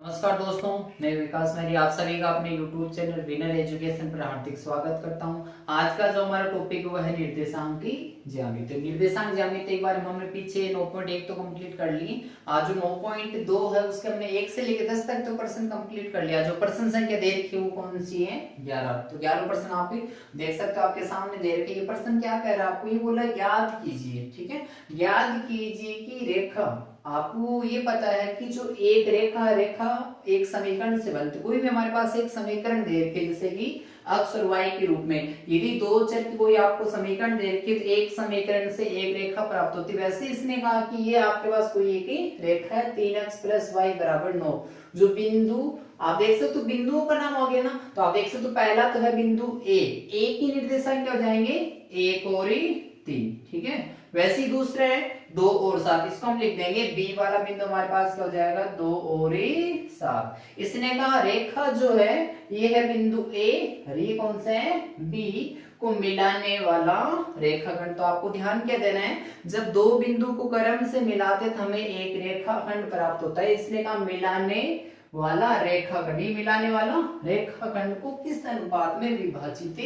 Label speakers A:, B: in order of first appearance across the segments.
A: नमस्कार दोस्तों, मैं विकास मैरी आप सभी का अपने YouTube चैनल विनर एजुकेशन पर हार्दिक स्वागत करता हूं। आज का जो हमारा टॉपिक है वह है निर्देशांक की ज्यामिति। तो निर्देशांक ज्यामिति एक बार हमने पीछे 9.1 तो कंप्लीट कर ली। आज जो 9.2 है उसके हमने 1 से लेकर 10 तक तो प्रश्न कंप्लीट कर लिया। जो प्रश्न संख्या दे रखी है वो कौन सी है? 11। तो 11 प्रश्न आप देख सकते हो, आपके सामने दे रखे। ये प्रश्न क्या कह रहा है आपको? ये बोला ज्ञात कीजिए, ठीक है, ज्ञात कीजिए कि रेखा, आपको ये पता है कि जो एक रेखा रेखा एक समीकरण से बनती, कोई भी हमारे पास एक समीकरण दे रखे जैसे कि x और y के रूप में, यदि दो चर की कोई आपको समीकरण दे रखी तो एक समीकरण से एक रेखा प्राप्त होती है। वैसे इसने कहा कि ये आपके पास कोई एक ही रेखा है 3x + y = 9। जो बिंदु आप देख सकते हो, बिंदुओं का नाम हो गया ना, तो आप देख सकते हो पहला तो है बिंदु ए की निर्देशांक क्या हो जाएंगे? 1 और 3, ठीक है। वैसे ही दूसरा है 2 और 7, इसको हम लिख देंगे बी वाला बिंदु हमारे पास क्या हो जाएगा? 2 और 7। इसने कहा रेखा जो है ये है बिंदु ए और ये कौन सा है? बी को मिलाने वाला रेखाखंड। तो आपको ध्यान क्या देना है, जब दो बिंदु को क्रम से मिलाते तो हमें एक रेखाखंड प्राप्त होता है। इसने कहा मिलाने वाला रेखाखंड, ये मिलाने वाला रेखाखंड को किस अनुपात में विभाजित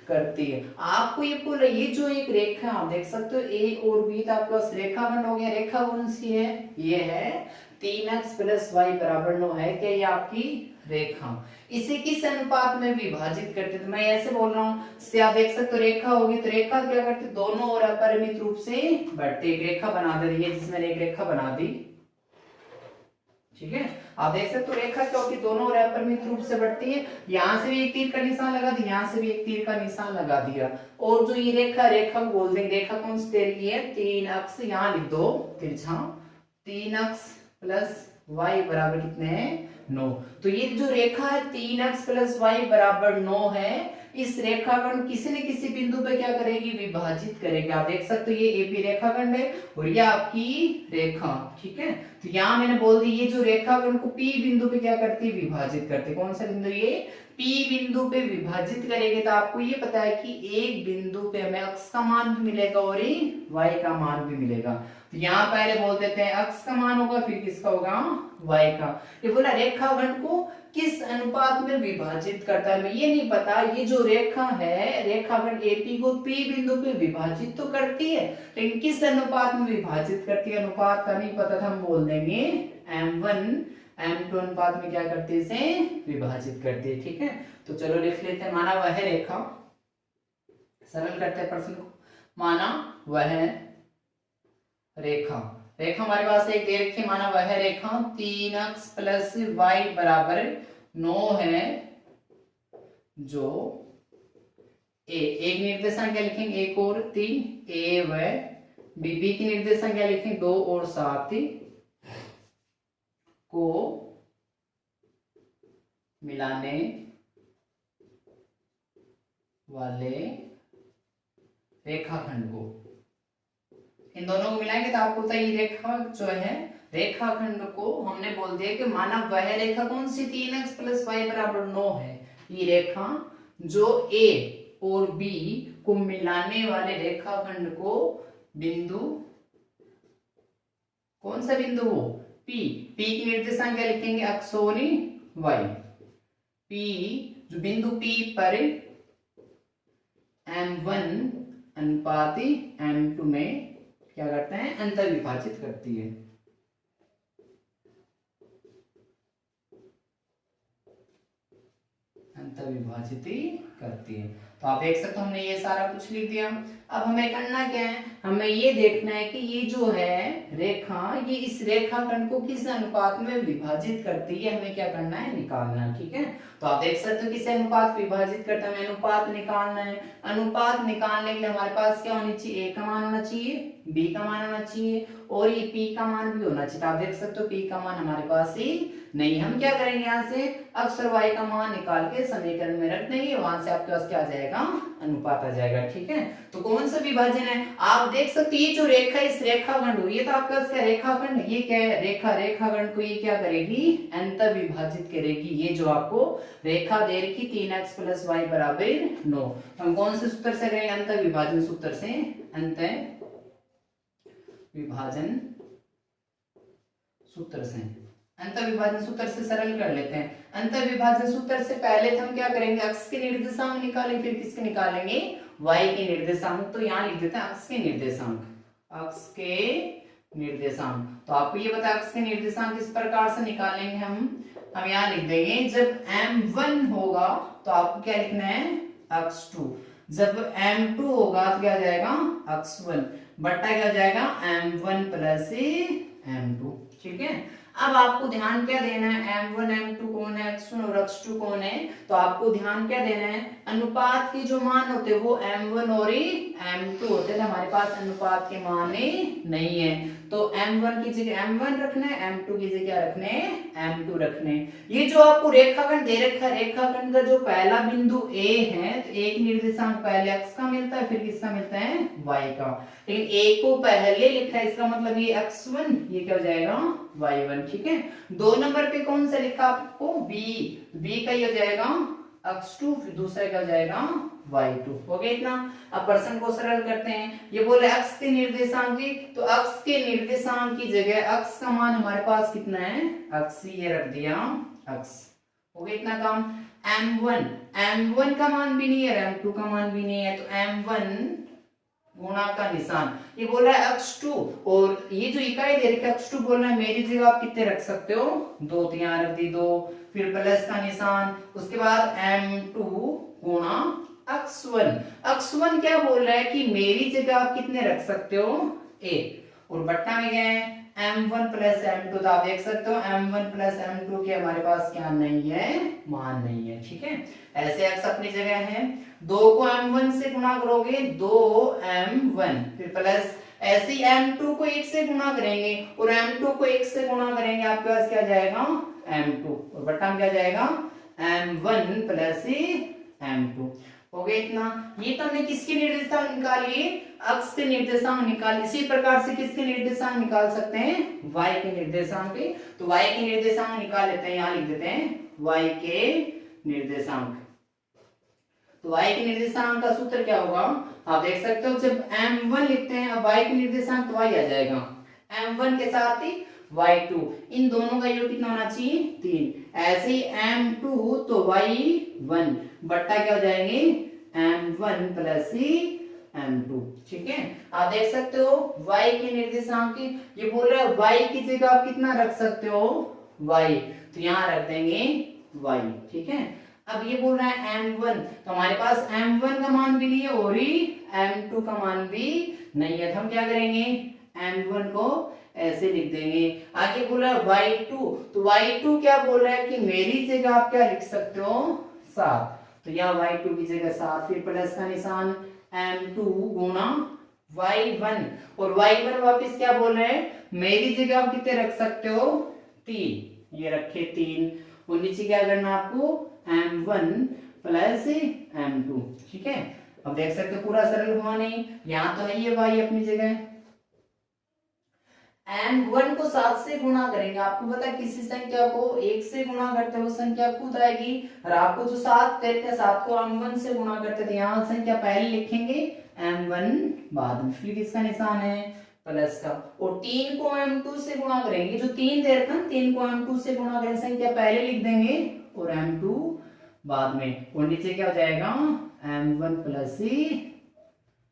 A: करती है? आपको ये बोल रही है, ये जो एक रेखा आप देख सकते हो ए और बी, तो आपके पास रेखाखंड हो गया। रेखा कौन सी है? ये है 3x + y = 9 है क्या? ये आपकी रेखा। इसे किस अनुपात में विभाजित करते? तो मैं ऐसे बोल रहा हूं, से आप देख सकते हो रेखा होगी तो रेखा क्या करते? दोनों और अपरिमित रूप से बढ़ते। एक रेखा बना दे रही है जिसमें एक रेखा बना दी, ठीक है। आप देख सकते हो रेखा क्या होती है? दोनों अपरिमित रूप से बढ़ती है। यहां से भी एक तीर का निशान लगा दिया, यहां से भी एक तीर का निशान लगा दिया। और जो ये रेखा रेखा बोल देंगे, रेखा कौन सी दे रही है? 3 अक्ष, यहां लिख दो तिरछा, 3x + y = कितने हैं? 9। तो ये जो रेखा है 3x + y = 9 है, इस रेखाखंड किसी न किसी बिंदु पे क्या करेगी? विभाजित करेगी। आप देख सकते हो ये एपी रेखाखंड है और ये आपकी रेखा, ठीक है। तो यहां मैंने बोल दी ये जो रेखाखंड को पी बिंदु पे क्या करती है? विभाजित करती है। कौन सा बिंदु? ये पी बिंदु पे विभाजित करेगी। तो आपको ये पता है कि एक बिंदु पे हमें x का मान भी मिलेगा और y का मान भी मिलेगा। तो यहाँ पहले बोल देते हैं x का मान होगा, फिर किसका होगा? y का। ये बोला रेखाखंड को किस अनुपात में विभाजित करता है? हमें ये नहीं पता। ये जो रेखा है रेखाखंड एपी को पी बिंदु पे विभाजित तो करती है, लेकिन किस अनुपात में विभाजित करती है? अनुपात का नहीं पता था, हम बोल देंगे m1 m2 अनुपात में क्या करती है? इसे विभाजित करती है, ठीक है। तो चलो लिख लेते हैं, माना वह रेखा, सरल करते हैं प्रश्न को। माना वह रेखा, रेखा हमारे पास एक दे रखी, माना वह रेखा 3x + y = 9 है, जो एक निर्देशांक क्या लिखेंगे? 1 और 3, ए व बी की निर्देशांक क्या लिखेंगे? 2 और 7 को मिलाने वाले रेखाखंड को, इन दोनों को मिलाएंगे तो आपको ये रेखा जो है रेखाखंड को हमने बोल दिया कि माना वह रेखा कौन सी? 3x + y = 9 है। ये रेखा जो a और b को मिलाने वाले रेखाखंड को बिंदु, कौन सा बिंदु? वो p की निर्देशांक क्या लिखेंगे? x और y। p जो बिंदु p पर m1 अनुपात m2 में क्या करते हैं? अंतर विभाजित करती है। अंतर विभाजित करती है। तो आप देख सकते हो हमने ये सारा कुछ लिख दिया। अब हमें करना क्या है? हमें ये देखना है कि ये जो है रेखा, ये इस रेखाखंड को किस अनुपात में विभाजित करती है, हमें क्या करना है? निकालना है, ठीक है। तो आप देख सकते हो किस अनुपात विभाजित करता है, हमें अनुपात निकालना है। अनुपात निकालने के लिए हमारे पास क्या होनी चाहिए? a का मान होना चाहिए, b का मान होना चाहिए और ये p का मान भी होना चाहिए। तो आप देख सकते हो p का मान हमारे पास ही नहीं। हम क्या करेंगे? यहाँ से x और y का मान निकाल के समीकरण में रख देंगे, वहां से आपके पास क्या आ जाएगा? अनुपात आ जाएगा, ठीक है। तो कौन सा विभाजन है? आप देख सकते हो ये जो रेखा इस रेखाखंड हुई है, तो आपके पास क्या रेखाखंड, ये क्या है? रेखा, रेखाखंड को ये क्या करेगी? अंतर विभाजित करेगी। ये जो आपको रेखा दे रखी 3x + y = 9, हम कौन से सूत्र से करेंगे? अंतर विभाजन सूत्र से, अंतर विभाजन सूत्र से। अंतर्विभाजन सूत्र से सरल कर लेते हैं। अंतर्विभाजन सूत्र से पहले हम क्या करेंगे, अक्ष के निर्देशांक निकालेंगे, फिर किसके निकालेंगे, y के निर्देशांक। तो यहाँ लिख देते हैं अक्ष के निर्देशांक, अक्ष के निर्देशांक। तो आपको ये पता है अक्ष के निर्देशांक किस प्रकार से निकालेंगे हम यहाँ लिख देंगे, जब m1 होगा तो आपको क्या लिखना है, अक्ष 2। जब m2 होगा तो क्या हो जाएगा, अक्ष 1 बट्टा क्या हो जाएगा, m1 प्लस m2। ठीक है, अब आपको ध्यान क्या देना है, m1 m2 कौन है, x1 और x2 कौन है। तो आपको ध्यान क्या देना है, अनुपात के जो मान होते हैं वो m1 और m2 होते हैं। हमारे पास अनुपात के मान नहीं है, तो m1 की जगह m1 रखना है, m2 की जगह रखने m2 रखने। ये जो आपको रेखाखंड दे रखा है, रेखाखंड का जो पहला बिंदु A है, तो एक निर्देशांक पहले x का मिलता है, फिर किसका मिलता है, y का। लेकिन a को पहले लिखा है, इसका मतलब ये x1, ये क्या हो जाएगा, y1। ठीक है, 2 नंबर पे कौन सा लिखा आपको, b का ये हो जाएगा x2, फिर दूसरा क्या हो जाएगा, y2। हो गया इतना। अब प्रश्न को सरल करते हैं। ये बोल रहे अक्ष के निर्देशांक की, तो अक्ष के निर्देशांक की जगह अक्ष का मान हमारे पास कितना है, अक्ष, ये रख दिया अक्ष। हो गया इतना काम। m1 का मान भी नहीं है, m2 का मान भी नहीं है, तो m1 गुणा का निशान, ये बोल रहा है अक्ष 2, और ये जो इकाई दे रखी है अक्ष 2 बोल रहा है मेरी जगह आप कितने रख सकते हो, 2, तो यहाँ रख दी 2, फिर प्लस का निशान, उसके बाद m2 गुणा अक्ष 1। अक्ष 1 क्या बोल रहा है कि मेरी जगह आप कितने रख सकते हो, 1, और बट्टा में गए m1 प्लस m2। तो आप देख सकते हो m1 प्लस m2 के हमारे पास क्या नहीं है, मान नहीं है। ठीक है, ऐसे अक्ष अपनी जगह है। 2 को m1 से गुणा करोगे 2m1, फिर प्लस ऐसे ही m2 को 1 से गुणा करेंगे और m2 को 1 से गुणा करेंगे, आपके पास क्या जाएगा, m2, और बट्टा में क्या जाएगा, m1 प्लस m2। हो गया इतना। ये तो हमने किसके निर्देशांक निकाली, अक्ष के निर्देशांक निकाल। इसी प्रकार से किसके निर्देशांक निकाल सकते हैं, y के निर्देशांक के। तो y के निर्देशांक निकाल लेते हैं, यहाँ लिख देते हैं y के निर्देशांक। तो y के निर्देशांक का सूत्र क्या होगा, आप देख सकते हो, जब m1 लिखते हैं अब y के निर्देशांक तो y आ जाएगा, m1 के साथ ही y2, इन दोनों का योग कितना होना चाहिए, 3। ऐसे ही m2 तो y1 बट्टा क्या हो जाएंगे, m1 प्लस m2। ठीक है, आप देख सकते हो y के निर्देशांक की, ये बोल रहा है y की जगह आप कितना रख सकते हो, y, तो यहाँ रख देंगे y। ठीक है, अब ये बोल रहा है m1, तो हमारे पास m1 का मान भी नहीं है और m2 का मान भी नहीं है, तो हम क्या करेंगे, m1 को ऐसे लिख देंगे। आगे बोल रहा है y2, तो y2 क्या बोल रहा है कि मेरी जगह आप क्या लिख सकते हो, 7, तो यहाँ y2 की जगह 7, फिर प्लस का निशान m2 गुणा y1, और y1 वापस क्या बोल रहे हैं, मेरी जगह आप कितने रख सकते हो, 3, ये रखे 3, और नीचे क्या करना आपको, m1 प्लस m2। ठीक है, अब देख सकते हो पूरा सरल हुआ नहीं, यहाँ तो है ये y अपनी जगह। m1 को 7 से गुणा करेंगे, आपको पता है किसी संख्या को 1 से गुणा करते वो संख्या खुद आएगी, और आपको जो 7 देते हैं 7 को m1 से गुणा करते थे, यहाँ संख्या पहले लिखेंगे m1 बाद में, फिर किसका निशान है, प्लस का, और 3 को m2 से गुणा करेंगे, जो 3 दे रखा 3 को m2 से गुणा करेंगे, संख्या पहले लिख देंगे और m2 बाद में, और नीचे क्या हो जाएगा, m1 प्लस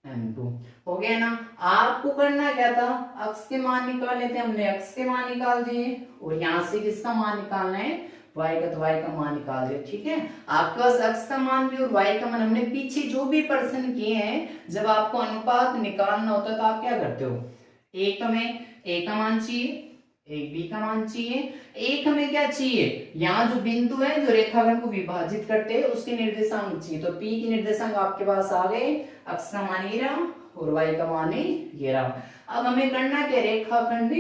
A: m2। हो गया ना। आपको करना क्या था, अक्ष के मान निकालने थे, हमने अक्ष के मान निकाल दिए, और यहाँ से किसका मान निकालना है, y का, तो y का मान निकाल दिया। ठीक है, आपके पास अक्ष का मान भी और y का मान, हमने पीछे जो भी प्रश्न किए हैं, जब आपको अनुपात निकालना होता है तो आप क्या करते हो, एक हमें a का मान चाहिए, एक b का मान चाहिए, एक हमें क्या चाहिए, यहाँ जो बिंदु है जो रेखाखंड को विभाजित करते हैं उसके निर्देशांक चाहिए, तो p के निर्देशांक आपके पास आ गए, अक्ष का मान ये रहा और y का मान ये रहा। अब हमें करना क्या, रेखाखंड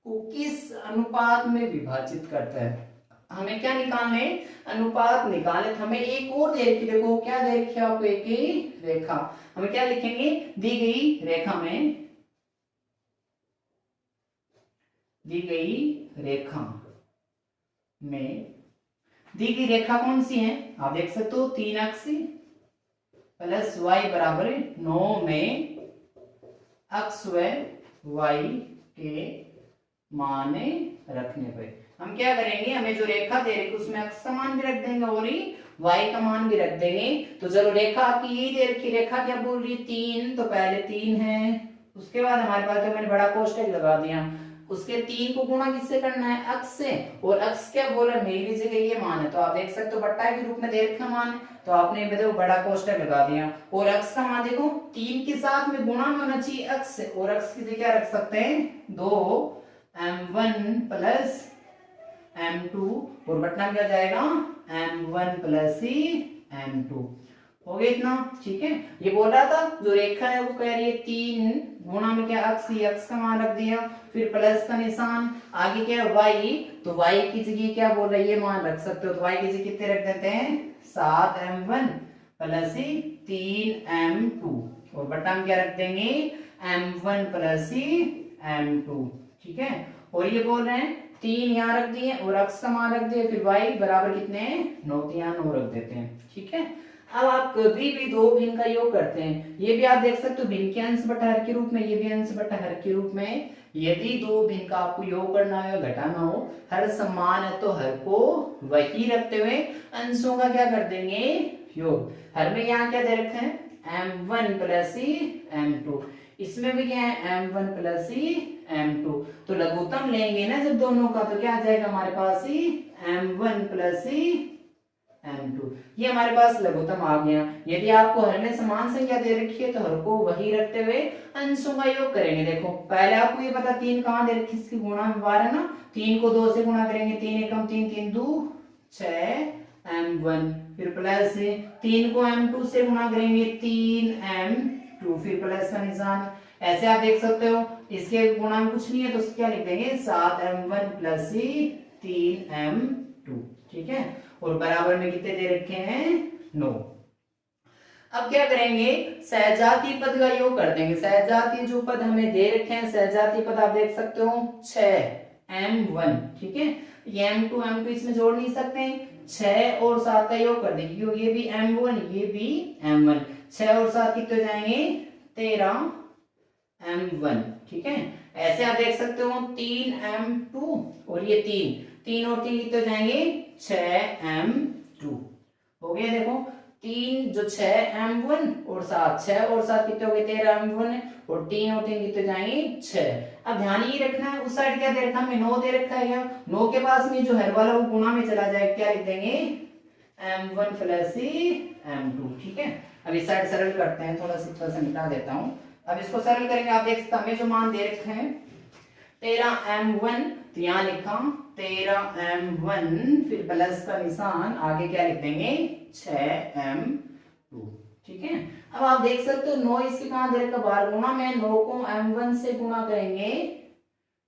A: को किस अनुपात में विभाजित करता है, हमें क्या निकालने, अनुपात निकाले। तो हमें एक और दे रखी, देखो क्या दे रखी आपको, एक ही रेखा, हमें क्या लिखेंगे, दी गई रेखा में, दी गई रेखा में, दी गई रेखा कौन सी है, आप देख सकते हो 3 अक्ष प्लस y बराबर 9 में अक्ष व y के मान रखने पे, हम क्या करेंगे, हमें जो रेखा दे रही उसमें x का मान भी रख देंगे और ही y का मान भी रख देंगे। तो चलो रेखा आपकी यही दे रखी, रेखा क्या बोल रही है 3, तो पहले 3 है, उसके बाद हमारे पास तो मैंने बड़ा कोष्टक लगा दिया, उसके 3 को गुणा किससे करना है, x से, और x क्या बोला मेरी जगह ये मान है, तो आप देख सकते हो बट्टा के रूप में दे रखा मान है, तो आपने देखो बड़ा कोष्टक लगा दिया, और x का मान देखो 3 के साथ में गुणा में होना चाहिए x से, और x की जगह क्या रख सकते हैं 2m1 प्लस m2, और बटना क्या जाएगा m1 प्लस ही m2। हो गया इतना, ठीक है। ये बोल रहा था जो रेखा है वो कह रही है 3 गुणा में क्या x, ही x का मान रख दिया, फिर प्लस का निशान, आगे क्या है y, तो y की जगह क्या बोल रहा है ये मान रख सकते हो, तो y की जगह कितने रख देते हैं 7m1 प्लस ही 3m2, और बटा में क्या रख देंगे m1 प्लस ही m2, ठीक है। और ये बोल रहे हैं 3 यहाँ रख दिए और x का मान रख दिए, फिर y बराबर कितने 9, तो यहाँ 9 रख देते हैं, ठीक है। अब आप कभी भी दो भिन्न का योग करते हैं, ये भी आप देख सकते हो भिन्न के अंश बटा हर के रूप में, ये भी अंश बटा हर के रूप में, यदि दो भिन्न का आपको योग करना हो या घटाना हो, हर समान है तो हर को वही रखते हुए अंशों का क्या कर देंगे योग। हर में यहाँ क्या दे रखे हैं m1 प्लस ही m2, इसमें भी क्या है m1 प्लस ही m2, तो लघुत्तम लेंगे ना जब दोनों का, तो क्या आ जाएगा हमारे पास ही m1 प्लस ही m2, ये हमारे पास लघुत्तम आ गया। यदि आपको हर में समान संख्या दे रखी है तो हर को वही रखते हुए अंशों का योग करेंगे। देखो पहले आपको ये पता 3 कहाँ दे रखी, इसकी गुणा में बार है ना, 3 को 2 से गुणा करेंगे, 3 एकम 3, 3 दू 6m1, फिर प्लस 3 को m2 से गुणा करेंगे 3m2, फिर प्लस का निशान, ऐसे आप देख सकते हो इसके गुणा में कुछ नहीं है तो क्या लिख देंगे 7m1 प्लस 3m2, ठीक है। और बराबर में कितने दे रखे हैं 9। अब क्या करेंगे सहजातीय पद का योग कर देंगे। सहजातीय जो पद हमें दे रखे हैं, सहजातीय पद आप देख सकते हो 6m1, ठीक है, ये m2 m2 इसमें जोड़ नहीं सकते हैं, 6 और 7 का योग कर देंगे, क्योंकि ये भी m1 ये भी m1, 6 और 7 कितने जाएंगे 13m1, ठीक है। ऐसे आप देख सकते हो 3m2 और ये 3 और 3 कितने जाएंगे 6m2, हो गया। देखो 3 जो 6m1 और 7, 6 और 7 कितने हो गए 13m1, और 3 और 3 कितने जाएंगे 6। अब ध्यान ये रखना है उस साइड क्या दे रखा है 9 दे रखा है, 9 के पास में जो हर वाला वो गुणा में चला जाए, क्या लिख देंगे m1 प्लस m2, ठीक है। अब इस साइड सरल करते हैं, थोड़ा सा मिटा देता हूँ। अब इसको सरल करेंगे, आप देख सकते हैं हमें जो मान दे रखे हैं 13m1, तो यहाँ लिखा 13m1, फिर प्लस का निशान, आगे क्या लिख देंगे 6m2, ठीक है। अब आप देख सकते हो 9 इसके कहां दे रखा बार गुणा में, 9 को m1 से गुणा करेंगे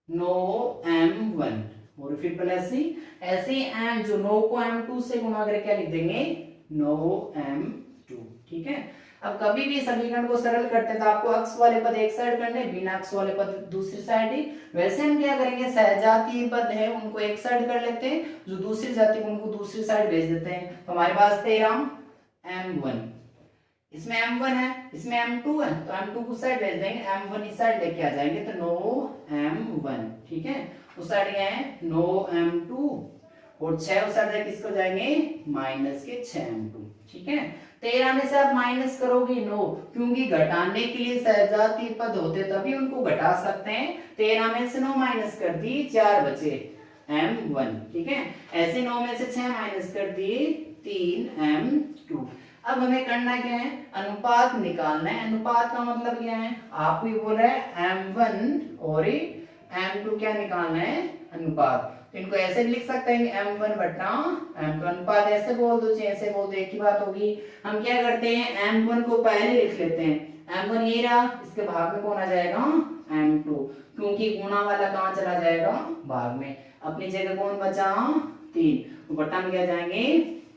A: 9m1, और फिर प्लस ही ऐसे ही m जो 9 को m2 से गुणा करके क्या लिख देंगे 9m2, ठीक है। अब कभी भी समीकरण को सरल करते हैं तो आपको अक्ष वाले पद एक साइड करने, बिना अक्ष वाले पद दूसरी साइड ही। वैसे हम क्या करेंगे सहजातीय पद है उनको एक साइड कर लेते हैं, जो दूसरी जाति उनको दूसरी साइड भेज देते हैं। तो हमारे पास 13m1, इसमें m1 है इसमें m2 है, तो m2 को साइड भेज देंगे, m1 इस साइड लेके आ जाएंगे, तो 9m1, ठीक है। उस साइड गए हैं 9m2, और 6 उस साइड किसको जाएंगे माइनस के 6m2, ठीक है। 13 में से आप माइनस करोगे 9, क्योंकि घटाने के लिए सहजातीय पद होते तभी उनको घटा सकते हैं। 13 में से 9 माइनस कर दी 4 बचे m1, ठीक है। ऐसे 9 में से 6 माइनस कर दिए 3m2। अब हमें करना क्या है अनुपात निकालना है। अनुपात का मतलब क्या है, आपको ये बोल रहा है m1 और m2 क्या निकालना है अनुपात, तो इनको ऐसे भी लिख सकते हैं m1 बटा m2, अनुपात ऐसे बोल दो चाहे ऐसे बोल दो एक ही बात होगी। हम क्या करते हैं m1 को पहले लिख लेते हैं, m1 ये रहा, इसके भाग में कौन आ जाएगा m2, क्योंकि गुणा वाला कहाँ चला जाएगा भाग में, अपनी जगह कौन बचा 3, तो बटा में क्या जाएंगे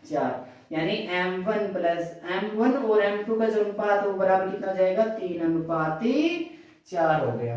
A: 4, यानी m1 प्लस m1 और m2 का जो अनुपात है वो बराबर कितना हो जाएगा 3:4 हो गया।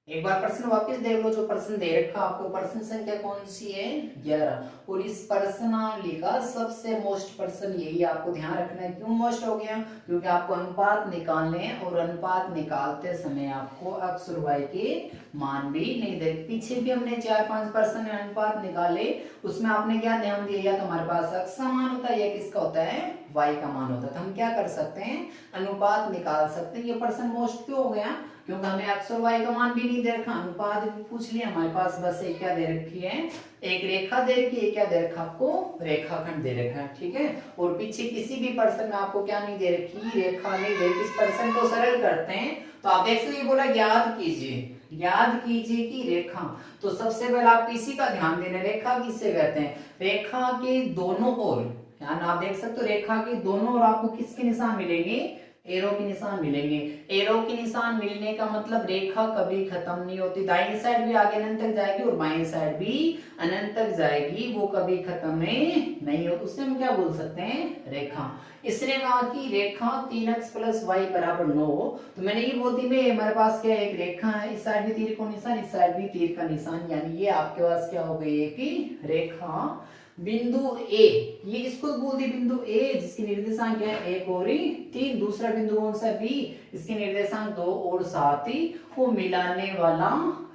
A: एक बार प्रश्न वापस देख लो, जो प्रश्न दे रखा आपको, प्रश्न संख्या कौन सी है 11, और इस प्रश्नावली का सबसे मोस्ट प्रश्न यही आपको ध्यान रखना है। क्यों मोस्ट हो गया? क्योंकि आपको अनुपात निकालने हैं और अनुपात निकालते समय आपको x और y के मान भी नहीं दे। पीछे भी हमने 4-5 प्रश्न अनुपात निकाले, उसमें आपने क्या ध्यान दिया, या तो हमारे पास x का मान होता है या किसका होता है, y का मान होता है। तो हम क्या कर सकते हैं, अनुपात निकाल सकते हैं। ये प्रश्न मोस्ट क्यों हो गया? क्योंकि हमें x और y का मान भी नहीं दे रखा, अनुपात भी पूछ लिया। हमारे पास बस एक क्या दे रखी है, एक रेखा दे रखी है। क्या दे रखा आपको? रेखाखंड दे रखा है, ठीक है। और पीछे किसी भी प्रश्न में आपको क्या नहीं दे रखी, रेखा नहीं दे रखी। इस प्रश्न को सरल करते हैं तो आप देख सकते, बोला ज्ञात कीजिए, याद कीजिए कि रेखा। तो सबसे पहले आप इसी का ध्यान देना, रेखा किससे कहते हैं, रेखा के दोनों ओर, यानी आप देख सकते हो रेखा के दोनों ओर आपको किसके निशान मिलेंगे, एरो के निशान मिलेंगे। एरो के निशान मिलने का मतलब रेखा कभी खत्म नहीं होती, दाहिनी साइड भी आगे अनंत तक जाएगी और बाईं साइड भी अनंत तक जाएगी, वो कभी खत्म नहीं होती। उससे हम क्या बोल सकते हैं, रेखा। इसने कहा कि रेखा 3x + y = 9, तो मैंने ये बोल दी मैं, हमारे पास क्या है, एक रेखा है, इस साइड भी तीर का निशान, इस साइड भी तीर का निशान, यानी ये आपके पास क्या हो गई है कि रेखा बिंदु ए, ये इसको बोल दी बिंदु ए, जिसकी निर्देशांक क्या है 1 और 3। दूसरा बिंदु कौन सा, बी, इसके निर्देशांक 2 और 7 को मिलाने वाला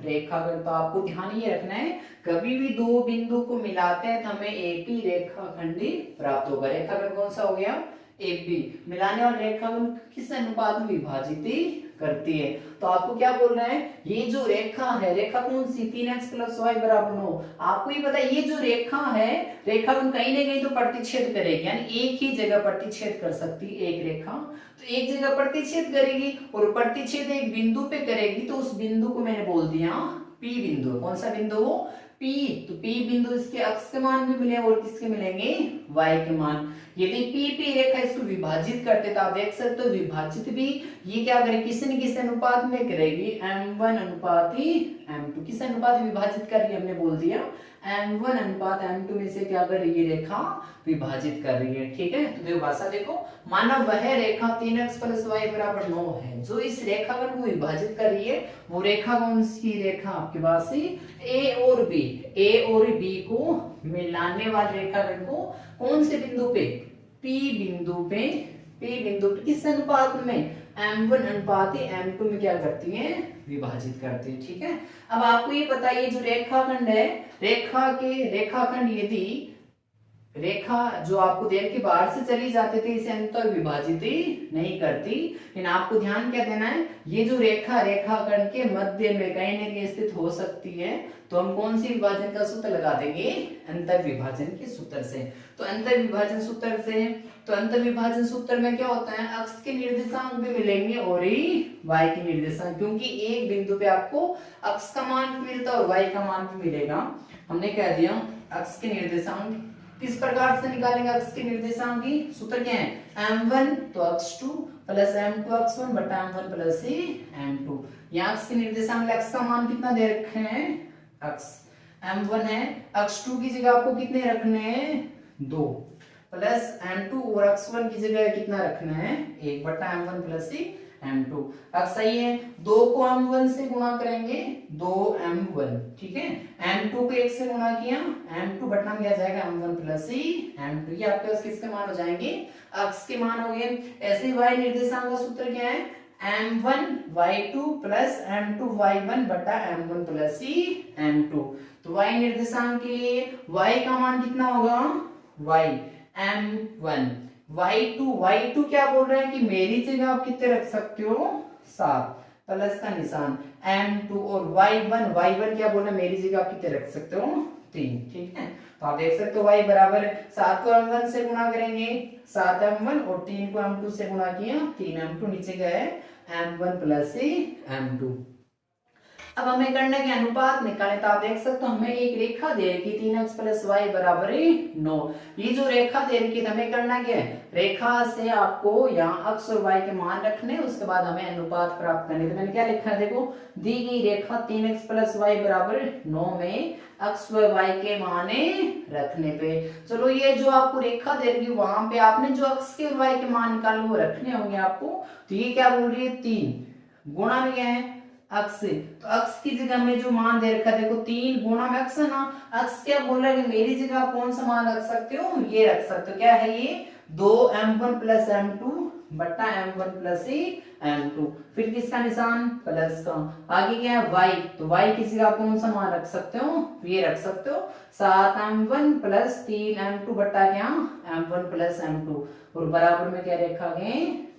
A: रेखाखंड। तो आपको ध्यान ये रखना है, कभी भी दो बिंदु को मिलाते हैं तो हमें एक ही रेखाखंड प्राप्त होगा। रेखाखंड कौन सा हो गया, एक बी। मिलाने वाला रेखाखंड किस अनुपात में विभाजित करती है? तो आपको क्या बोल रहा है, ये जो रेखा है, रेखा कौन सी, 3x + y = 9। आपको ये पता है, ये जो रेखा है, रेखा कहीं ना कहीं तो प्रतिच्छेद करेगी, यानी एक ही जगह प्रतिच्छेद कर सकती है एक रेखा। तो एक जगह प्रतिच्छेद करेगी और प्रतिच्छेद एक बिंदु पे करेगी, तो उस बिंदु को मैंने बोल दिया P बिंदु। कौन सा बिंदु, P। तो P बिंदु, इसके अक्ष के मान भी मिले और किसके मिलेंगे, y के मान। यदि P रेखा इसको विभाजित करते तो आप देख सकते हो, विभाजित भी ये क्या करेगी, किसी न किसी अनुपात में करेगी, m1 अनुपात m2। किस अनुपात में विभाजित कर रही है, हमने बोल दिया m1 अनुपात m2 में से क्या कर रही है, रेखा विभाजित कर रही है, ठीक है। तो देखो भाषा देखो, माना वह रेखा 3x + y = 9 है, जो इस रेखाखंड को विभाजित कर रही है, वो रेखा कौन सी रेखा आपके पास ए और बी, ए और बी को मिलाने वाले रेखाखंड को कौन से बिंदु पे, P बिंदु पे, P बिंदु पे किस अनुपात में, m1 अनुपात m2 में क्या करती है, विभाजित करती है, ठीक है। अब आपको ये बताइए, जो रेखाखंड है, रेखाखंड यदि रेखा जो आपको देर के बाहर से चली जाते थे, इसे अंत तक विभाजित नहीं करती, लेकिन आपको ध्यान क्या देना है, ये जो रेखा रेखाखंड के मध्य में कहीं न कहीं स्थित हो सकती है, तो हम कौन सी विभाजन का सूत्र लगा देंगे, अंतर विभाजन के सूत्र से। तो अंतर विभाजन सूत्र से, तो अंतर विभाजन सूत्र में क्या होता है, अक्ष के निर्देशांक भी मिलेंगे और y के निर्देशांक, क्योंकि एक बिंदु पे आपको अक्ष का मान भी मिलता है और y का मान भी मिलेगा। हमने कह दिया अक्ष के निर्देशांक किस प्रकार से निकालेंगे, अक्ष के निर्देशांक की सूत्र क्या है, m1 तो x2 + m2 x1 / m1 + m2। यहाँ अक्ष के निर्देशांक, अक्ष का मान कितना दे रखे हैं, अक्ष m1 है, x2 की जगह आपको कितने रखने हैं, 2 प्लस m2 और x1 की जगह कितना रखना है, 1 / m1 + m2। अब सही है, 2 को m1 से गुणा करेंगे, 2m1, ठीक है। m2 को 1 से गुणा किया, m2 बटना में आ जाएगा m1 + m2। ये आपके पास किसके मान हो जाएंगे, अक्ष के मान हो गए। ऐसे y निर्देशांक का सूत्र क्या है, m1 y2 + m2 y1 / m1 + m2। तो y निर्देशांक के लिए y का मान कितना होगा, y m1, y2 क्या बोल रहे हैं कि मेरी जगह आप कितने रख सकते हो, 7 प्लस का निशान, m2 और y1 क्या बोल रहे हैं, मेरी जगह आप कितने रख सकते हो, 3, ठीक है। तो आप देख सकते हो y बराबर 7 को m1 से गुणा करेंगे, 7m1 और 3 को m2 से गुणा किया, 3m2, नीचे गए m1 + m2। अब हमें करना है कि अनुपात निकालें। तो आप देख सकते हो, हमें एक रेखा दे रखी 3x + y = 9। ये जो रेखा दे रखी है, हमें करना क्या है, रेखा से आपको यहाँ x और y के मान रखने, उसके बाद हमें अनुपात प्राप्त करने। तो मैंने क्या लिखा है, देखो दी गई रेखा 3x + y = 9 में x व y के मान रखने पे, चलो ये जो आपको रेखा दे रही है, वहां पे आपने जो x के और y के मान निकाले वो रखने होंगे आपको। तो ये क्या बोल रही है, 3 गुणा में क्या है, अक्ष। तो अक्ष की जगह में जो मान दे रखा है देखो 3 गुणा में अक्ष है ना, अक्ष क्या बोल रहा है मेरी जगह आप कौन सा मान रख सकते हो, ये रख सकते हो, क्या है ये 2m1 प्लस m2 बट्टा m1 प्लस m2, फिर किसका निशान प्लस का, आगे क्या है y, तो y की जगह कौन सा मान रख सकते हो, ये रख सकते हो 7m1 प्लस 3m2 बट्टा क्या m1 प्लस m2, और बराबर में क्या रखा गया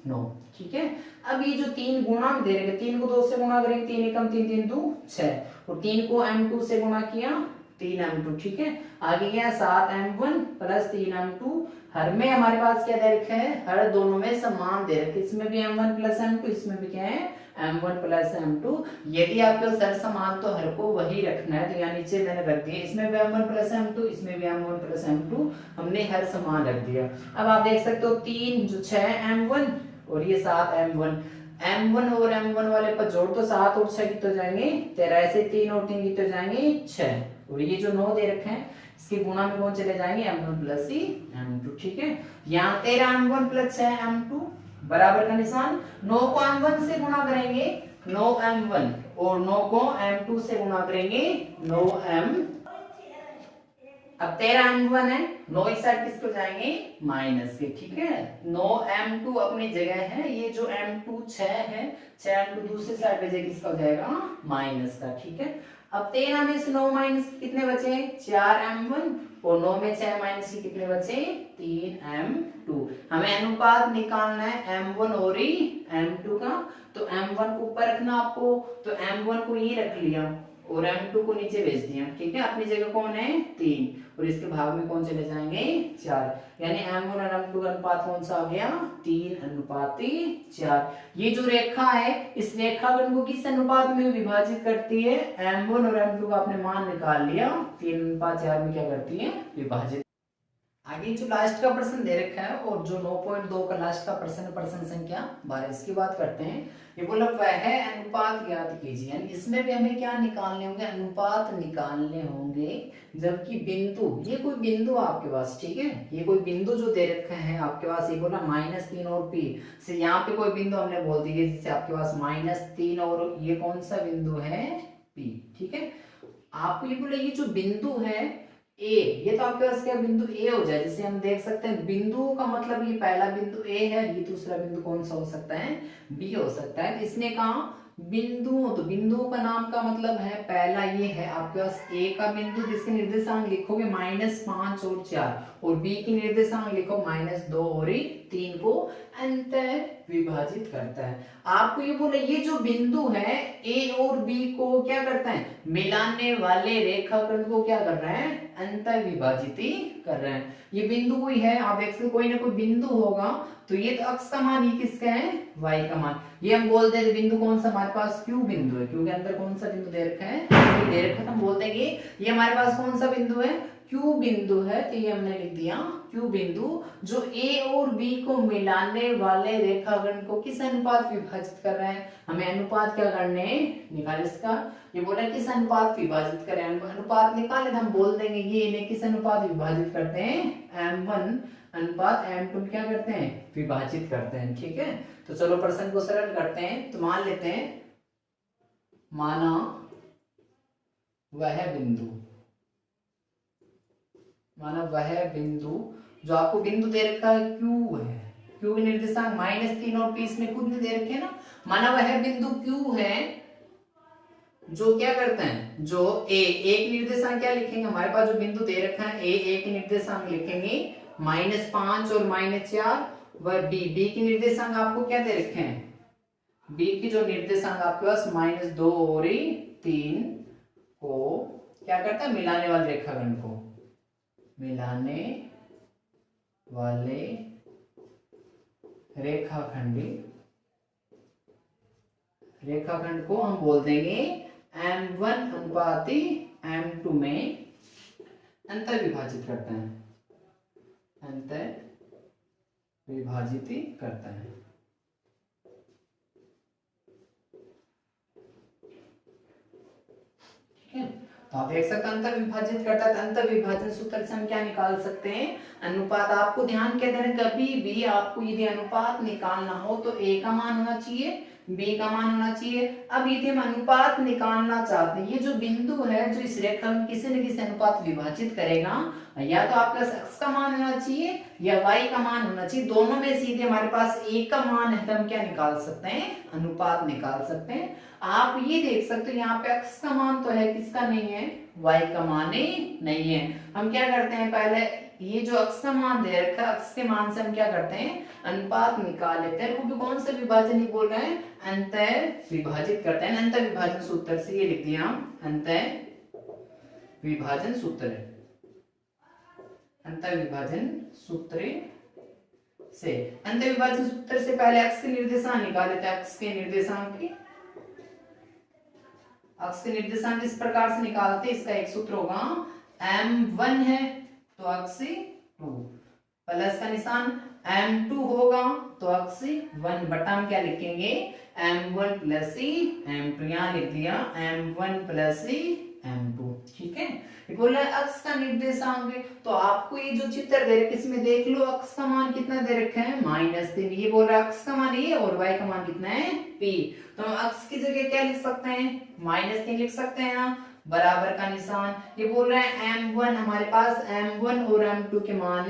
A: 9। ठीक है, अब ये जो 3 गुणा में दे रहे 3 को 2 से गुणा करेंगे 3 एकम 3 3 2 6, और 3 को m2 से गुणा किया 3m2। ठीक है, आगे क्या 7m1 प्लस 3m2, हर में हमारे पास क्या दे रखा है, हर दोनों में समान दे रखे, इसमें भी m1 प्लस m2, इसमें भी क्या है m1 प्लस m2। यदि आपके सर समान तो हर को वही रखना है, तो यहाँ नीचे मैंने रख दिया, इसमें भी m1 प्लस m2, इसमें भी m1 प्लस m2, हमने हर समान रख दिया। अब आप देख सकते हो 3 जो 6m1 और ये 7m1, m1 और m1 वाले पर जोड़ तो 7 और 6 कितने जाएंगे 13, ऐसे 3 और 3 कितने जाएंगे 6, और ये जो 9 दे रखे हैं इसके गुणा में कौन चले जाएंगे m1 प्लस m2। ठीक है, यहाँ 13 m1 प्लस 6 m2 बराबर का निशान, 9 को m1 से गुणा करेंगे 9m1 और 9 को m2 से गुणा करेंगे 9m। अब 13m1 है, 9 इस साइड किसको जाएंगे माइनस के। ठीक है, 9m2 अपनी जगह है, ये जो m2 6 है, 6m2 दूसरी साइड पे किसका हो जाएगा माइनस का। ठीक है, अब 13 में से 9 माइनस कितने बचे 4m1, और 9 में 6 माइनस के कितने बचे 3m2। हमें अनुपात निकालना है m1 और m2 का, तो m1 को ऊपर रखना आपको, तो m1 को ये रख लिया और m2 को नीचे भेज दिया। ठीक है, अपनी जगह कौन है 3, और इसके भाग में कौन चले जाएंगे 4, यानी m1 और m2 का अनुपात कौन सा आ गया 3:4। ये जो रेखा है इस रेखाखंड को किस अनुपात में विभाजित करती है, m1 और m2 का आपने मान निकाल लिया, 3:4 में क्या करती है विभाजित। आगे जो लास्ट का प्रश्न दे रखा है और जो 9.2 का लास्ट का प्रश्न संख्या 12, इसकी बात करते हैं। ये बोला वह है अनुपात ज्ञात कीजिए, यानी इसमें भी हमें क्या निकालने होंगे अनुपात निकालने होंगे, जबकि बिंदु, ये कोई बिंदु आपके पास, ठीक है, ये कोई बिंदु जो दे रखा है आपके पास, ये बोला -3 और p से, यहाँ पे कोई बिंदु हमने बोल दिया जैसे आपके पास -3 और ये कौन सा बिंदु है p। ठीक है, आपको ये बोले ये जो बिंदु है ए, ये तो आपके पास क्या बिंदु ए हो जाए, जिसे हम देख सकते हैं बिंदु का मतलब ये पहला बिंदु ए है, ये दूसरा बिंदु कौन सा हो सकता है बी हो सकता है। तो इसने कहा बिंदु, तो बिंदु का नाम का मतलब है पहला ये है आपके पास ए का बिंदु, जिसके निर्देशांक लिखोगे -5 और 4, और बी की निर्देशांक लिखो -2 और 3 को अंतर विभाजित करता है। आपको ये बोले ये जो बिंदु है ए और बी को क्या करता है मिलाने वाले रेखाखंड को क्या कर रहा है अंतर विभाजित कर रहे हैं। ये बिंदु कोई है, आप देख सकते कोई ना कोई बिंदु होगा, तो ये तो अक्ष का मान, ये किसका है y का मान, ये हम बोलते हैं बिंदु कौन सा हमारे पास Q बिंदु है, क्योंकि अंदर कौन सा बिंदु दे रखा है दे रखा है, हम बोलते हैं कि ये हमारे पास कौन सा बिंदु है Q बिंदु है, तो ये हमने लिख दिया Q बिंदु जो A और B को मिलाने वाले रेखाखंड को किस अनुपात विभाजित कर रहे हैं, हमें अनुपात क्या करने निकाल इसका, ये बोला किस अनुपात विभाजित करें, अनुपात निकाले तो हम बोल देंगे ये इन्हें किस अनुपात विभाजित करते हैं m1 अनुपात m2 क्या करते हैं विभाजित करते हैं। ठीक है, तो चलो प्रश्न को सरल करते हैं। तो मान लेते हैं माना वह बिंदु, माना वह बिंदु जो आपको बिंदु दे रखा है Q है, Q के निर्देशांक -3 और p में खुद दे रखे ना, माना वह बिंदु Q है जो क्या करते हैं जो a की निर्देशांक क्या लिखेंगे, हमारे पास जो बिंदु दे रखा है a की निर्देशांक लिखेंगे -5 और -4, वह b की निर्देशांक आपको क्या दे रखे हैं, b की जो निर्देशांक आपके पास -2 और 3 को क्या करता है मिलाने वाले रेखाखंड को, मिलाने वाले रेखाखंड को हम बोल देंगे m1 अनुपाती m2 में अंतर विभाजित करते हैं, अंतर विभाजित करता है। ठीक है, तो आप देख सकते हैं अंतर विभाजित करता है, अंतर विभाजन सूत्र से हम क्या निकाल सकते हैं अनुपात। आपको ध्यान क्या देना, कभी भी आपको यदि अनुपात निकालना हो तो a का मान होना चाहिए b का मान होना चाहिए। अब यदि हम अनुपात निकालना चाहते हैं, ये जो बिंदु है जो इस रेखा में किसी न किसी अनुपात विभाजित करेगा, या तो आपका x का मान होना चाहिए या y का मान होना चाहिए, दोनों में सीधे हमारे पास एक का मान है तो हम क्या निकाल सकते हैं, अनुपात निकाल सकते हैं। आप ये देख सकते हो यहाँ पे x का मान तो है, किसका नहीं है, y का मान ही नहीं है। हम क्या करते हैं, पहले ये जो x का मान दे रखा है, x के मान से हम क्या करते हैं, अनुपात निकाल लेते हैं। वो भी कौन सा विभाजन ही बोल रहे हैं, अंतः विभाजित करते हैं। अंतः विभाजन सूत्र से ये लिख दिया हम, अंतः विभाजन सूत्र, अंतः विभाजन सूत्र से, अंतः विभाजन सूत्र से पहले x के निर्देशांक निकाल लेते हैं। x के निर्देशांक इस प्रकार से निकालते हैं, इसका एक सूत्र होगा m1 है तो x2 प्लस का निशान, m2 होगा तो x1 बटा हम क्या लिखेंगे, m1 प्लस m2, यहाँ लिख दिया m1 प्लस m2। ठीक है, ये बोल रहा है अक्ष का निर्देशांक है, तो आपको ये जो चित्र दे रखे इसमें देख लो अक्ष का मान कितना दे रखा है, -3। ये बोल रहा है अक्ष का मान ये और y का मान कितना है, p। तो हम अक्ष की जगह क्या लिख सकते हैं, -3 लिख सकते हैं ना, बराबर का निशान। ये बोल रहा है m1, हमारे पास m1 और m2 के मान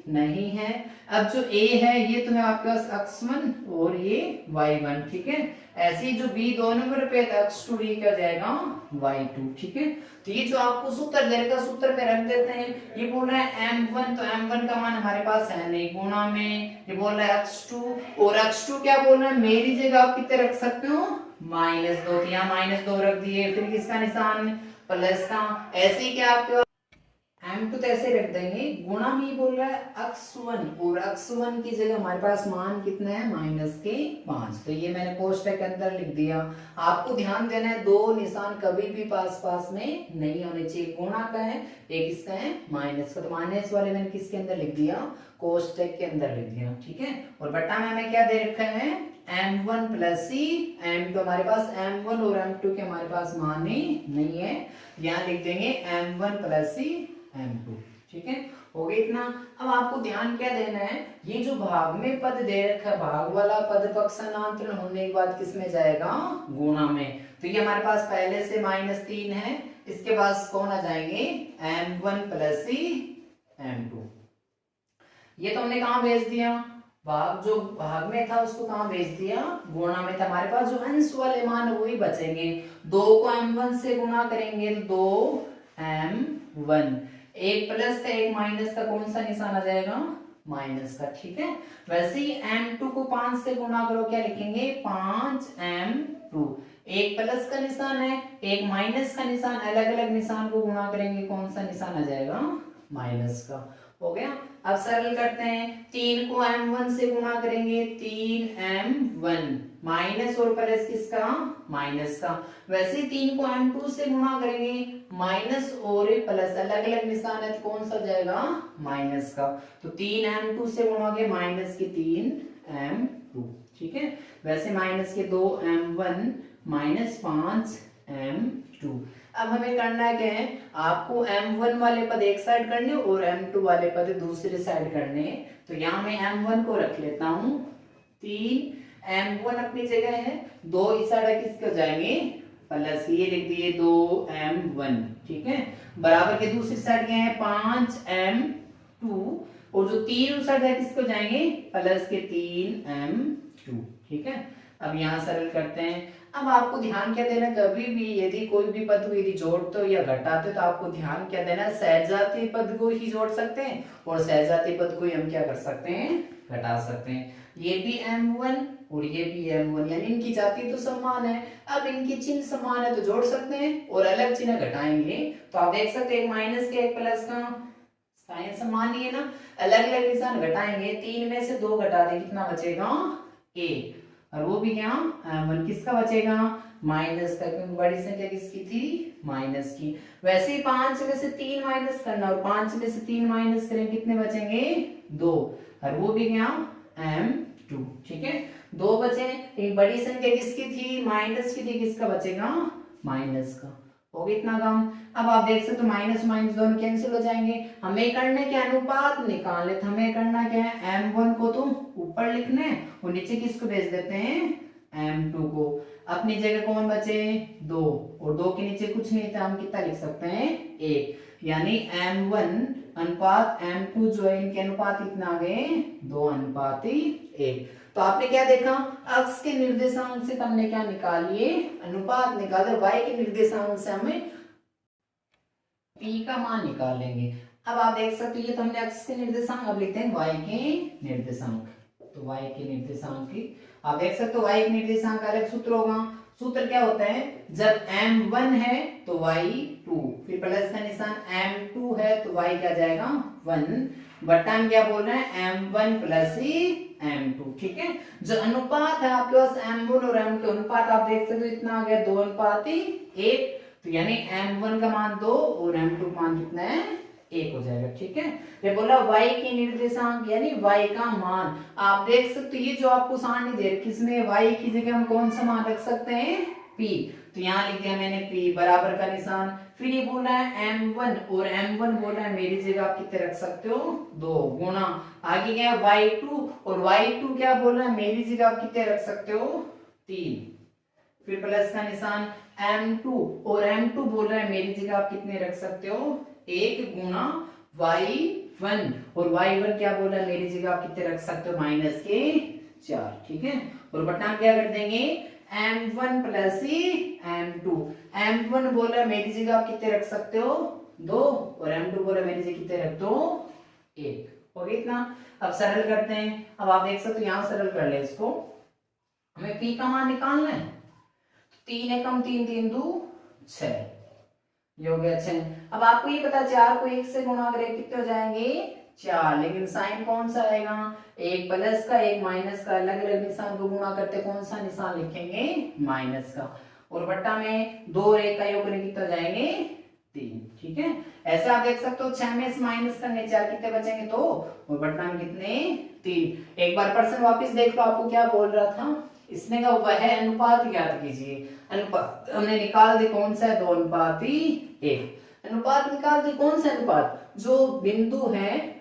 A: नहीं है। अब जो a है ये तो है आपके पास x1 और ये y1। ठीक है, ऐसे ही जो b 2 नंबर पे x2 ये क्या जाएगा, y2। ठीक है, तो ये जो आपको सूत्र दे रखा सूत्र पे रख देते हैं। ये बोल रहा है m1, तो m1 का मान हमारे पास है नहीं, गुणा में ये बोल रहा है x2, और x2 क्या बोल रहा है, मेरी जगह आप कितने रख सकते हो, -2, यहाँ -2 रख दिए, फिर किसका निशान, प्लस का। ऐसे ही क्या आपके m2 तो ऐसे रख देंगे, गुणा में बोल रहा है x1, और x1 की जगह हमारे पास मान कितना है, -5। तो ये मैंने कोष्टक के अंदर लिख दिया। आपको ध्यान देना है, दो निशान कभी भी पास पास में नहीं होने चाहिए, गुणा का है एक इसका है माइनस का, तो माइनस वाले मैंने किसके अंदर लिख दिया, कोष्टक के अंदर लिख दिया। ठीक है, और बटा में हमें क्या दे रखा है, m1 प्लस m2, हमारे पास m1 और m2 के हमारे पास मान ही नहीं है, यहाँ लिख देंगे m1 प्लस m2। ठीक है, हो गया इतना। अब आपको ध्यान क्या देना है, ये जो भाग में पद दे रखा है, भाग वाला पद पक्षांतरण होने के बाद किस में जाएगा, गुणा में। तो ये हमारे पास पहले से -3 है, इसके पास कौन आ जाएंगे, m1 प्लस m2। ये तो हमने कहाँ भेज दिया, भाग जो भाग में था उसको कहाँ भेज दिया, गुणा में था। हमारे पास जो अंश वाले मान वही बचेंगे, 2 को m1 से गुणा करेंगे तो 2m1, एक प्लस का एक माइनस का, कौन सा निशान आ जाएगा, माइनस का। ठीक है, वैसे ही m2 को 5 से गुणा करो, क्या लिखेंगे, 5m2, एक प्लस का निशान है एक माइनस का निशान, अलग अलग निशान को गुणा करेंगे, कौन सा निशान आ जाएगा, माइनस का। हो गया, अब सरल करते हैं, 3 को m1 से गुणा करेंगे, 3m1, माइनस और प्लस किसका, माइनस का। वैसे 3 को m2 से गुणा करेंगे, माइनस और प्लस, अलग अलग निशान है तो कौन सा जाएगा, माइनस का। तो 3m2 से गुणोगे माइनस की 3m2। ठीक है, वैसे माइनस के 2m1 माइनस 5m2। अब हमें करना क्या है, आपको m1 वाले पद एक साइड करने और m2 वाले पद दूसरे साइड करने। तो यहाँ मैं m1 को रख लेता हूँ, 3m1 अपनी जगह है, 2 इस साइड किसके हो जाएंगे, प्लस, ये लिख दिए 2m1। ठीक है, बराबर के दूसरी साइड क्या है, 5m2, और जो 3 उस साइड है किसको जाएंगे, प्लस के 3m2। ठीक है, अब यहाँ सरल करते हैं। अब आपको ध्यान क्या देना, कभी भी यदि कोई भी पद को यदि जोड़ते हो या घटाते हो तो आपको ध्यान क्या देना, सहजाती पद को ही जोड़ सकते हैं और सहजाती पद को ही हम क्या कर सकते हैं, घटा सकते हैं। ये भी m1 और ये भी m1, यानी इनकी जाति तो समान है। अब इनकी चिन्ह समान है तो जोड़ सकते हैं, और अलग चिन्ह घटाएंगे तो आप देख सकते हैं एक माइनस का एक प्लस का, साइन समान ही है ना, अलग अलग निशान घटाएंगे, 3 में से 2 घटा दे, कितना बचेगा, a, और वो भी क्या, m1, किसका बचेगा, माइनस का, क्योंकि बड़ी संख्या किसकी थी, माइनस की। वैसे ही 5 में से 3 माइनस करना, और 5 में से 3 माइनस करें कितने बचेंगे, 2, और वो भी क्या, m2। ठीक है, 2 बचे, एक बड़ी संख्या किसकी थी, माइनस की थी, किसका बचेगा, माइनस का। हो गया इतना काम। अब आप देख सकते हो माइनस माइनस दोनों कैंसिल हो जाएंगे। हमें करने के अनुपात निकालने, हमें करना क्या है, m1 को तो ऊपर लिखना है और नीचे किसको भेज देते हैं, m2 को, अपनी जगह कौन बचे 2, और 2 के नीचे कुछ नहीं था, हम कितना लिख सकते हैं 1, यानी m1 अनुपात m2 जो है इनके अनुपात कितना आ गए 2 अनुपात 1। तो आपने क्या देखा, अक्ष के निर्देशांक से हमने क्या निकाल लिए अनुपात निकाले, y के निर्देशांक से हमें p का मान निकालेंगे। अब आप देख सकते हो ये तो हमने x के निर्देशांक, अब लिखते हैं y के निर्देशांक। तो y के निर्देशांक की आप देख सकते हो y के निर्देशांक का अलग सूत्र होगा। सूत्र क्या होता है, जब m1 है तो y2, फिर प्लस का निशान, m2 है तो y क्या जाएगा 1 बटा हम क्या बोल रहे हैं m1 प्लस m2। ठीक है, जो अनुपात है आपके पास m1 और m2 अनुपात आप देख सकते हो इतना आ गया 2 अनुपात 1, तो यानी m1 का मान 2 और m2 का मान कितना है 1 हो जाएगा। ठीक है, ये बोला y के निर्देशांक यानी y का मान, आप देख सकते हो ये जो आपको सारणी दे रखी इसमें y की जगह हम कौन सा मान रख सकते हैं p, तो यहाँ लिख दिया मैंने p बराबर का निशान। फिर ये बोल रहा है m1 और m1 बोल रहा है मेरी जगह आप कितने रख सकते हो 2 गुणा, आगे क्या y2 और y2 क्या बोल रहा है मेरी जगह आप कितने रख सकते हो 3, फिर प्लस का निशान m2 और m2 बोल रहा है मेरी जगह आप कितने रख सकते हो 1 गुणा y1 और y1 क्या बोल रहा है मेरी जगह आप कितने रख सकते हो माइनस के 4। ठीक है, और बटा क्या कर देंगे m1 प्लस m2, m1 बोल रहा है मेरी जगह आप कितने रख सकते हो 2 और m2 बोल रहा है मेरी जगह कितने रख दो 1, हो गया इतना। अब सरल करते हैं, अब आप देख सकते हो यहाँ सरल कर ले इसको, हमें p का मान निकालना है, 3 एकम 3 3 2 6, ये हो गया 6। अब आपको ये पता 4 को 1 से गुणा करें कितने हो जाएंगे 4, लेकिन साइन कौन सा आएगा, एक प्लस का एक माइनस का, अलग अलग निशान को गुणा करते कौन सा निशान लिखेंगे माइनस का, और बट्टा में 2 और 1 का योग करें कितने हो जाएंगे 3। ठीक है, ऐसे आप देख सकते हो 6 में से माइनस करने 4 कितने बचेंगे 2 और बट्टा में कितने 3। एक बार प्रश्न वापस देख लो आपको क्या बोल रहा था, इसने कहा वह अनुपात ज्ञात कीजिए, अनुपात हमने निकाल दी कौन सा है 2 अनुपात 1, अनुपात निकाल दी कौन सा अनुपात, जो बिंदु है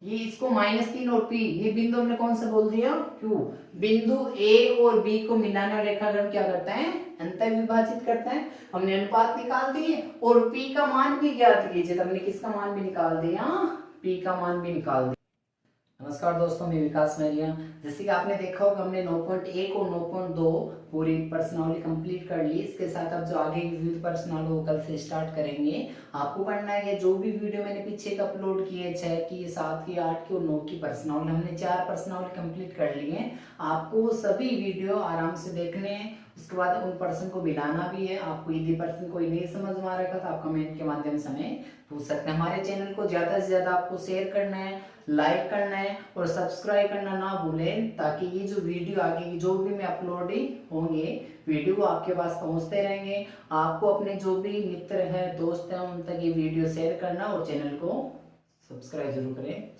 A: ये इसको -3 और p, ये बिंदु हमने कौन सा बोल दिया q, बिंदु a और b को मिलाने वाला रेखाखंड क्या करता है अंतर विभाजित करता है। हमने अनुपात निकाल दिए और p का मान भी ज्ञात कीजिए, तो हमने किसका मान भी निकाल दिया p का मान भी निकाल दिया। नमस्कार दोस्तों, मैं विकास मैरिया। जैसे कि आपने देखा होगा हमने 9.1 और 9.2 पूरी प्रश्नावली कंप्लीट कर ली। इसके साथ अब जो आगे की विविध प्रश्नावली वो कल से स्टार्ट करेंगे। आपको करना है जो भी वीडियो मैंने पीछे अपलोड किए 6 की 7 की 8 की और 9 की प्रश्नावली, हमने 4 प्रश्नावली कंप्लीट कर ली है। आपको सभी वीडियो आराम से देखने हैं, उसके बाद उन प्रश्न को मिलाना भी है। आपको यदि प्रश्न कोई नहीं समझ में आ रहा था तो आप कमेंट के माध्यम से हमें पूछ सकते हैं। हमारे चैनल को ज्यादा से ज्यादा आपको शेयर करना है, लाइक करना है और सब्सक्राइब करना ना भूलें, ताकि ये जो वीडियो आगे की जो भी मैं अपलोडिंग होंगे वीडियो आपके पास पहुंचते रहेंगे। आपको अपने जो भी मित्र है दोस्त है उन तक ये वीडियो शेयर करना और चैनल को सब्सक्राइब जरूर करें।